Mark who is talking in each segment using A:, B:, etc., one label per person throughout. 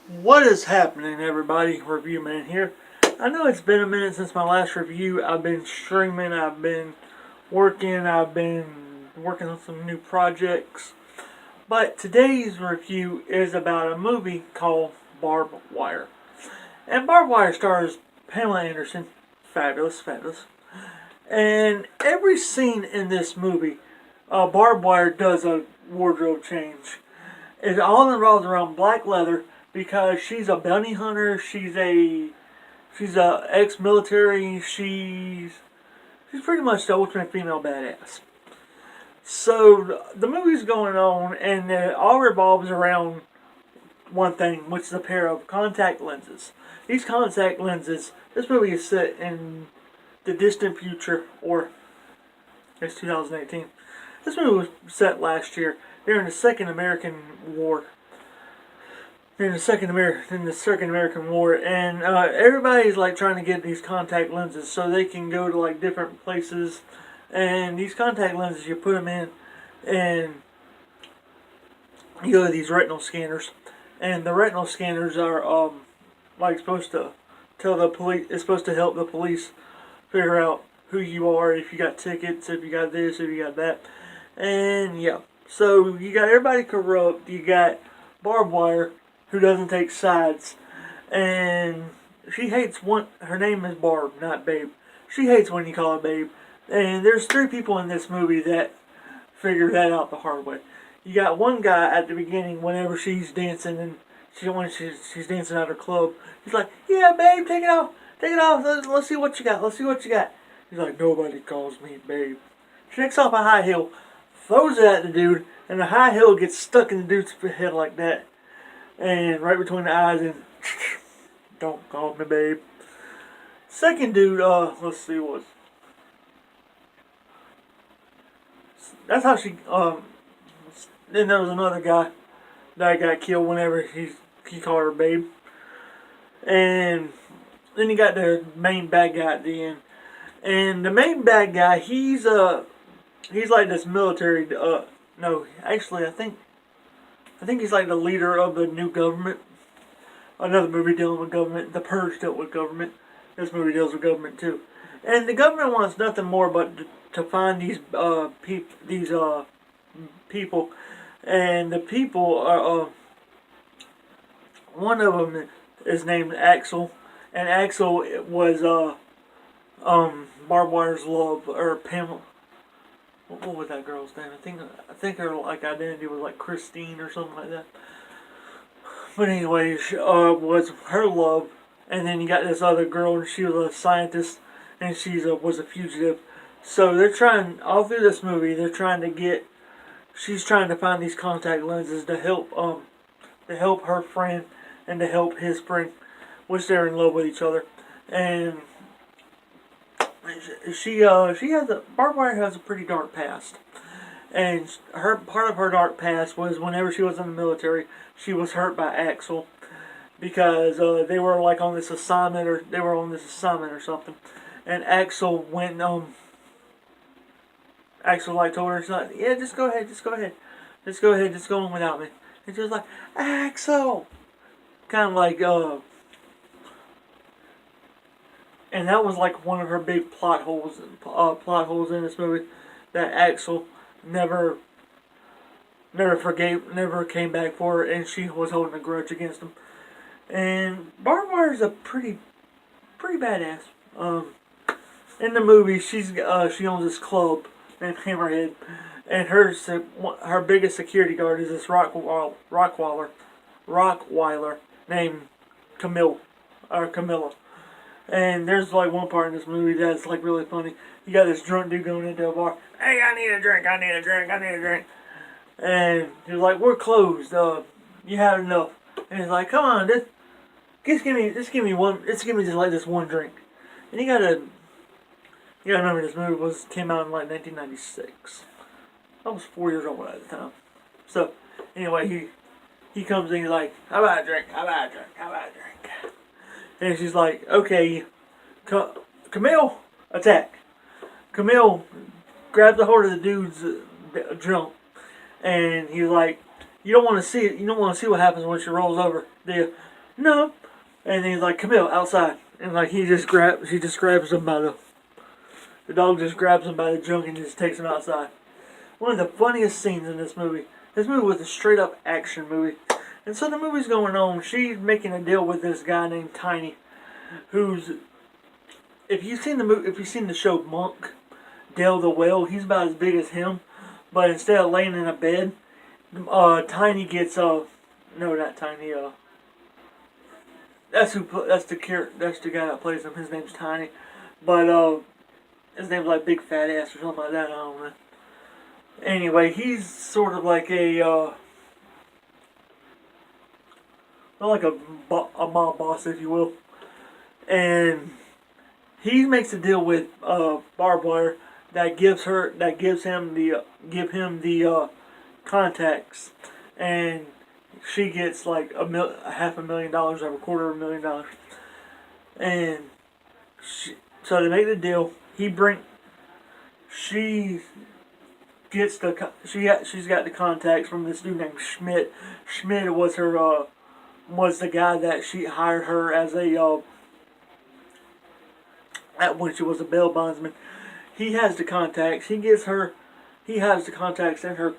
A: What is happening, everybody? Review Man here. I know it's been a minute since my last review. I've been streaming, I've been working on some new projects. But today's review is about a movie called Barb Wire. And Barb Wire stars Pamela Anderson. Fabulous, fabulous. And every scene in this movie, Barb Wire does a wardrobe change. It all revolves around black leather because she's a bounty hunter. She's a ex-military. She's pretty much the ultimate female badass. So the movie's going on, and it all revolves around one thing, which is a pair of contact lenses. These contact lenses. This movie is set in the distant future, or it's 2018. This movie was set last year during the Second American War. In the Second American War, and everybody's like trying to get these contact lenses so they can go to like different places. And these contact lenses, you put them in, and you go to these retinal scanners, and the retinal scanners are like supposed to tell the police. It's supposed to help the police figure out who you are, if you got tickets, if you got this, if you got that, and yeah. So you got everybody corrupt. You got Barb Wire, who doesn't take sides, and she hates one. Her name is Barb, not Babe. She hates when you call her Babe. And there's three people in this movie that figure that out the hard way. You got one guy at the beginning, whenever she's dancing, and when she's dancing at her club, he's like, "Yeah, babe, take it off. Let's see what you got. Let's see what you got." He's like, "Nobody calls me Babe." She takes off a high heel, throws it at the dude, and the high heel gets stuck in the dude's head like that. And right between the eyes, and don't call me Babe. Second dude, let's see what. That's how she. Then there was another guy that got killed whenever he called her Babe. And then you got the main bad guy at the end. And the main bad guy, he's like this military. No, actually, I think he's like the leader of the new government. Another movie dealing with government. The Purge dealt with government. This movie deals with government too. And the government wants nothing more but to find these people, and the people are one of them is named Axel, and Axel was Barb Wire's love, or Pamela. What was that girl's name? I think her like identity was like Christine or something like that. But anyways, was her love, and then you got this other girl, and she was a scientist, and was a fugitive. So they're trying, all through this movie, she's trying to find these contact lenses to help her friend and to help his friend, which they're in love with each other. And Barbed Wire has a pretty dark past. And part of her dark past was whenever she was in the military, she was hurt by Axel because they were like on this assignment, or something. And Axel went Axel like told her, she's like, "Yeah, just go ahead, just go on without me." And she was like, "Axel!" Kind of like, and that was like one of her big plot holes in this movie, that Axel never came back for her, and she was holding a grudge against him. And Barb Wire is a pretty badass. In the movie, she owns this club named Hammerhead, and her biggest security guard is this Rockweiler named Camilla. And there's like one part in this movie that's like really funny. You got this drunk dude going into a bar. "Hey, I need a drink. And he's like, "We're closed. You had enough." And he's like, "Come on, just give me just like this one drink." And you gotta remember, this movie came out in like 1996. I was 4 years old at the time. So anyway, he comes in, he's like, "How about a drink? How about a drink?" And she's like, "Okay, Camille, attack." Camille grabs a hold of the dude's jump, and he's like, "You don't want to see it. You don't want to see what happens when she rolls over, do you?" no. And he's like, Camille, outside. And like she just grabs him by the dog just grabs him by the junk and just takes him outside. One of the funniest scenes in this movie. This movie was a straight up action movie. And so the movie's going on. She's making a deal with this guy named Tiny, who's, if you've seen the show Monk, Dale the Whale, he's about as big as him. But instead of laying in a bed, Tiny gets no, not Tiny. That's the guy that plays him. His name's Tiny, but his name's like Big Fat Ass or something like that. I don't know. Anyway, he's sort of like a mob boss, if you will, and he makes a deal with Barb Wire that gives him the contacts, and she gets like $500,000 or $250,000, and so they make the deal. She's got the contacts from this dude named Schmidt. Schmidt was was the guy that she hired her as when she was a bail bondsman. He has the contacts. He has the contacts in her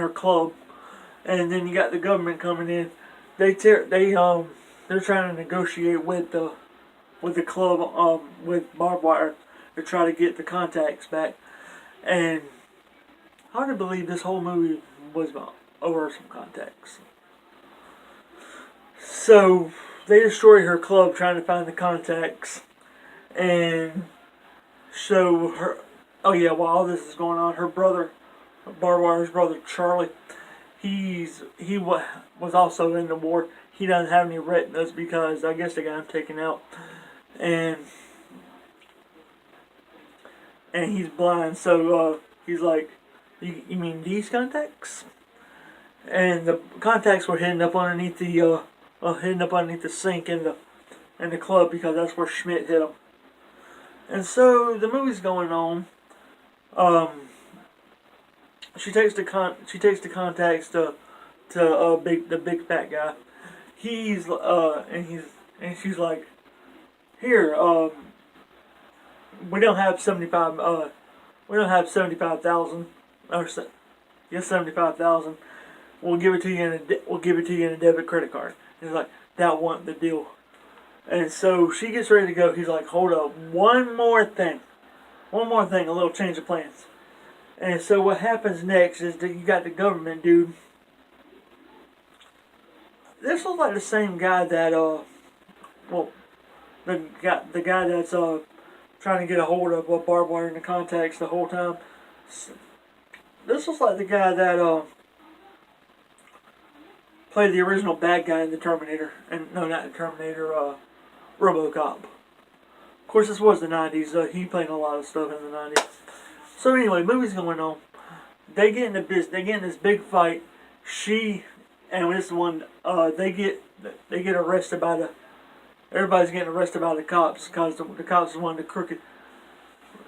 A: club, and then you got the government coming in. They're trying to negotiate with the club with Barb Wire to try to get the contacts back. And hard to believe this whole movie was over some contacts. So they destroy her club trying to find the contacts, and so her. Oh yeah, while all this is going on, her brother, Barb Wire's brother Charlie, he was also in the war. He doesn't have any retinas because I guess they got him taken out, and he's blind. So he's like, you mean these contacts? And the contacts were hidden up underneath the sink in the club because that's where Schmidt hid them. And so the movie's going on. She takes the contacts to the big fat guy. She's like, here, we don't have 75,000 or 75,000. We'll give it to you in a debit credit card. And he's like, that wasn't the deal. And so she gets ready to go. He's like, hold up, one more thing, a little change of plans. And so what happens next is that you got the government dude. This looks like the same guy that the guy that's trying to get a hold of Barb Wire and the contacts the whole time. This looks like the guy that played the original bad guy in the Terminator, and no, not the Terminator, Robocop. Of course, this was the 90s. He played a lot of stuff in the 90s. So anyway, movie's going on. They get in this big fight. And this one, they get arrested by everybody's getting arrested by the cops because the cops wanted the crooked.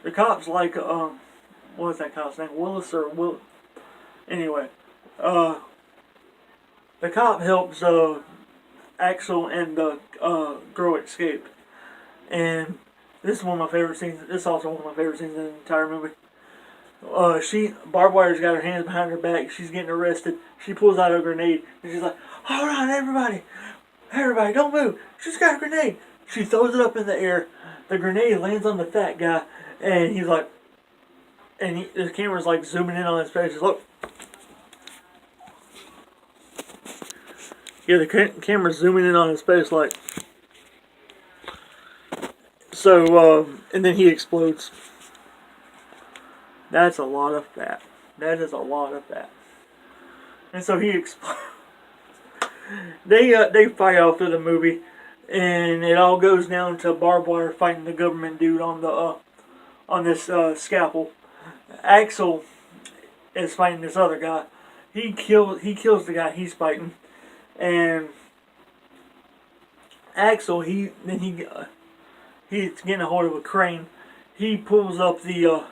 A: The cops like what was that cop's name? Willis or Will? Anyway, the cop helps Axel and the girl escape, and this is one of my favorite scenes. This is also one of my favorite scenes in the entire movie. Barb Wire's got her hands behind her back. She's getting arrested. She pulls out a grenade and she's like, "Hold on, everybody, don't move." She's got a grenade. She throws it up in the air. The grenade lands on the fat guy, and he's like, the camera's like zooming in on his face. He's look. Yeah, the camera's zooming in on his face, like. So, and then he explodes. That's a lot of fat. That is a lot of fat. And so he explodes. They fight off through the movie, and it all goes down to Barb Wire fighting the government dude on this scalpel. Axel is fighting this other guy. He kills the guy he's fighting, and Axel he's getting a hold of a crane. He pulls up the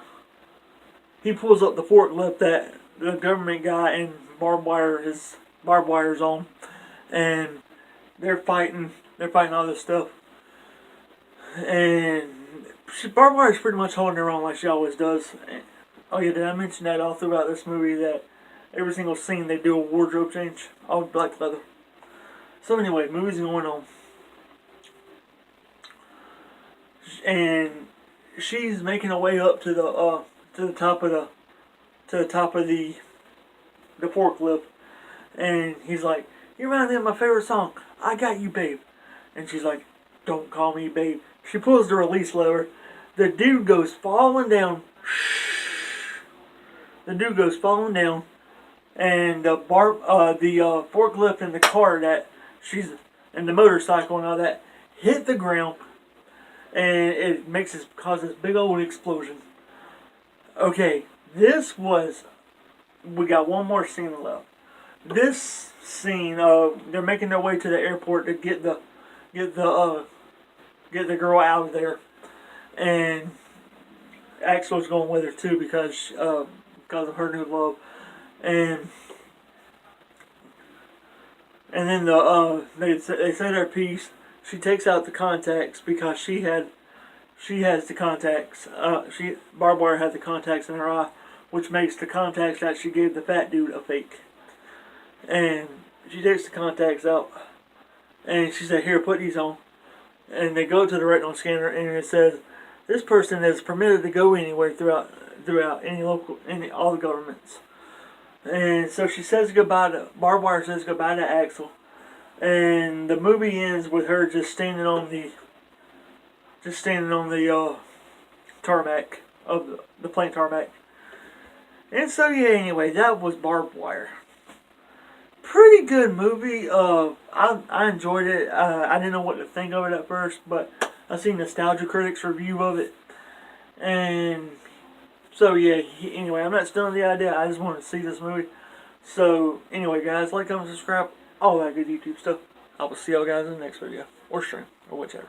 A: forklift that the government guy and Barb Wire's on, and they're fighting all this stuff. And Barb Wire is pretty much holding her own like she always does. And, oh yeah, did I mention that all throughout this movie that every single scene they do a wardrobe change, all black leather. So anyway, movie's going on, and she's making her way up to the top of the forklift, and he's like, "You remind me of my favorite song, I Got You, Babe." And she's like, "Don't call me babe." She pulls the release lever. The dude goes falling down. The dude goes falling down, and the forklift and the car that she's and the motorcycle and all that hit the ground, and it causes this big old explosion. Okay, we got one more scene left. This scene, they're making their way to the airport to get the girl out of there, and Axel's going with her too because of her new love, and then they say their piece. She takes out the contacts because she has the contacts. Barb Wire had the contacts in her eye, which makes the contacts that she gave the fat dude a fake. And she takes the contacts out, and she said, "Here, put these on." And they go to the retinal scanner, and it says, "This person is permitted to go anywhere throughout all the governments." And so she says goodbye to Barb Wire, says goodbye to Axel, and the movie ends with her just standing on the tarmac of the plane tarmac. And so yeah, anyway, that was Barb Wire. Pretty good movie. I enjoyed it. I didn't know what to think of it at first, but I seen Nostalgia Critics review of it, and so yeah. Anyway, I'm not stealing the idea. I just wanted to see this movie. So anyway, guys, like, comment, subscribe, all that good YouTube stuff. I will see y'all guys in the next video or stream or whichever.